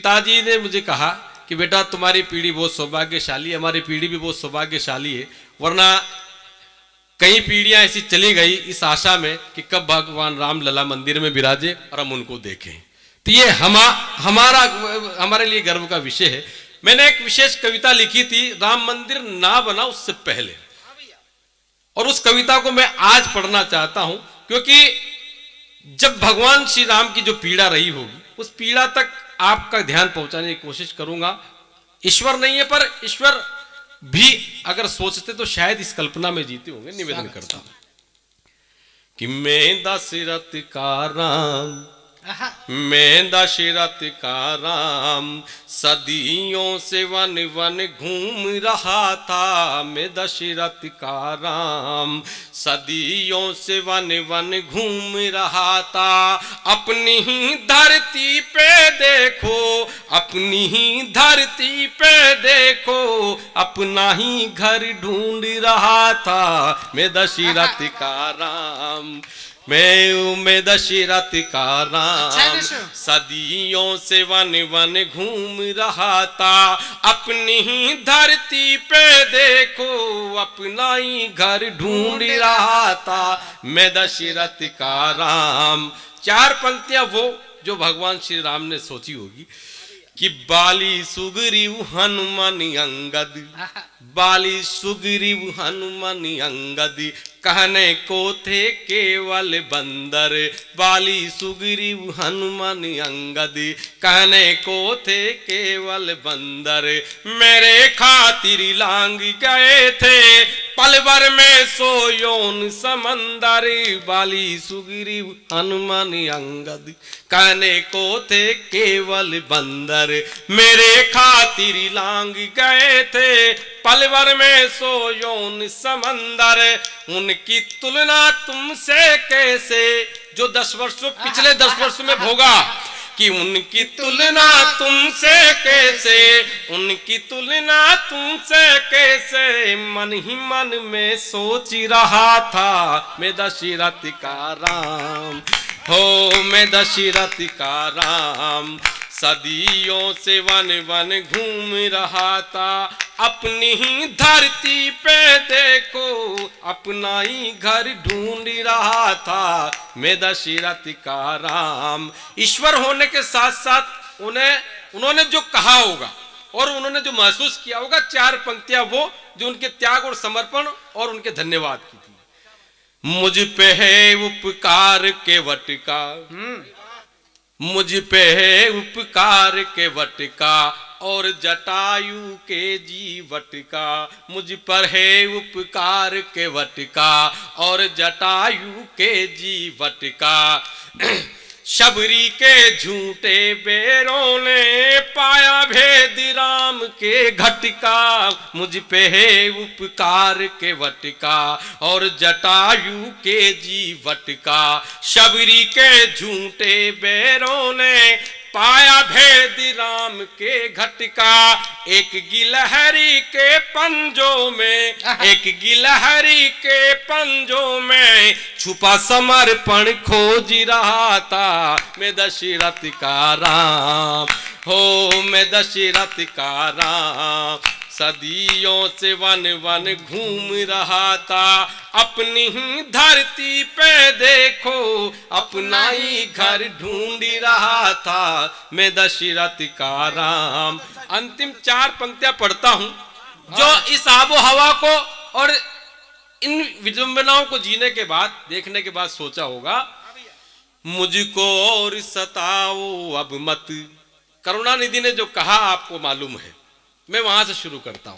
पिताजी ने मुझे कहा कि बेटा तुम्हारी पीढ़ी बहुत सौभाग्यशाली है, हमारी पीढ़ी भी बहुत सौभाग्यशाली है, वरना कई पीढ़ियां ऐसी चली गई इस आशा में कि कब भगवान राम लला मंदिर में विराजे और हम उनको देखें। तो ये हमारे लिए गर्व का विषय है। मैंने एक विशेष कविता लिखी थी राम मंदिर ना बना उससे पहले, और उस कविता को मैं आज पढ़ना चाहता हूं, क्योंकि जब भगवान श्री राम की जो पीड़ा रही होगी उस पीड़ा तक आपका ध्यान पहुंचाने की कोशिश करूंगा। ईश्वर नहीं है, पर ईश्वर भी अगर सोचते तो शायद इस कल्पना में जीते होंगे। निवेदन करता हूं कि मैं दशरथ का राम, मैं दशरथ का राम, सदियों से वन वन घूम रहा था। मैं दशरथ का राम, सदियों से वन वन घूम रहा था। अपनी ही धरती पे देखो, अपनी ही धरती पे देखो, अपना ही घर ढूंढ रहा था। मैं दशरथ का राम, मैं दशरथ का राम, सदियों से वन वन घूम रहा था। अपनी ही धरती पे देखो, अपना ही घर ढूंढ रहा था। मैं दशरथ का राम। चार पंक्तियां वो जो भगवान श्री राम ने सोची होगी कि बाली सुग्रीव हनुमान अंगद, बाली सुग्रीव हनुमान अंगद, कहने को थे केवल बंदर। बाली सुग्रीव हनुमान अंगद, कहने को थे केवल बंदर। मेरे खातिर लांग गए थे पल भर में सोयोन समंदर। बाली सुग्रीव हनुमान अंगद, कहने को थे केवल बंदर। मेरे खातिर लांग गए थे पल भर में सोयोन समंदर। उनकी तुलना तुमसे कैसे, जो 10 वर्षों पिछले 10 वर्ष में भोगा, कि उनकी तुलना तुमसे कैसे, उनकी तुलना तुमसे कैसे, मन ही मन में सोच रहा था। मैं दशरथ का राम, हो मैं दशरथ का राम, सदियों से वन वन घूम रहा था। अपनी ही धरती पे देखो, अपना ही घर ढूंढ रहा था। मैं दशरथ का राम। ईश्वर होने के साथ साथ उन्होंने जो कहा होगा और उन्होंने जो महसूस किया होगा, चार पंक्तियां वो जो उनके त्याग और समर्पण और उनके धन्यवाद की थी। मुझ पे है उपकार के वटका, मुझ पे है उपकार के वटका, और जटायु के जीवट का। मुझ पर है उपकार के वटका और जटायु के जीवट का। शबरी के झूठे बेरों ने पाया भेद राम के घटका। मुझ पे है उपकार के वटका और जटायु के जीवट का। शबरी के झूठे बेरों ने पाया भेद राम के घटका। एक गिलहरी के पंजों में, एक गिलहरी के पंजों में छुपा समर्पण खोज रहा था। मैं दशरथ का राम, हो मैं दशरथ का राम, सदियों से वन वन घूम रहा था। अपनी ही धरती पे देखो, अपना ही घर ढूंढ रहा था। मैं दशरथ का राम। अंतिम चार पंक्तियां पढ़ता हूं जो इस आबो हवा को और इन विडंबनाओं को जीने के बाद, देखने के बाद सोचा होगा। मुझको और सताओ अब मत, करुणानिधि ने जो कहा आपको मालूम है। मैं वहां से शुरू करता हूं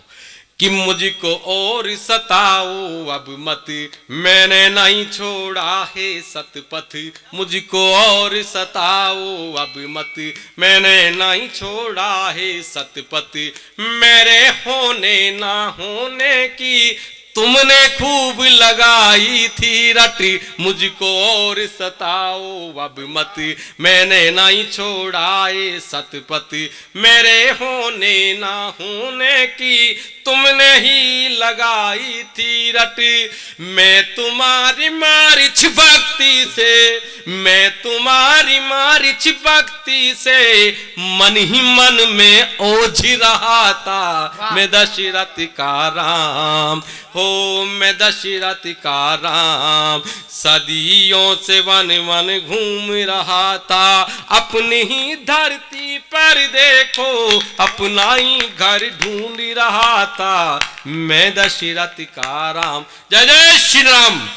कि मुझको और सताओ अब मत, मैंने नहीं छोड़ा है सतपथ। मुझको और सताओ अब मत, मैंने नहीं छोड़ा है सतपथ। मेरे होने ना होने की तुमने खूब लगाई थी रट। मुझको और सताओ अब मत, मैंने नहीं छोड़ाए सतपति। मेरे होने ना होने की तुमने ही लगाई थी रट। मैं तुम्हारी मारिच भक्ति से, मैं तुम्हारी मारिच भक्ति से मन ही मन में ओझ रहा था। मैं दशरथ का राम हो, मैं दशरथ का राम, सदियों से वन वन घूम रहा था। अपनी ही धरती पर देखो अपना ही घर ढूंढ रहा था। मैं दशरथ का राम। जय जय श्री राम।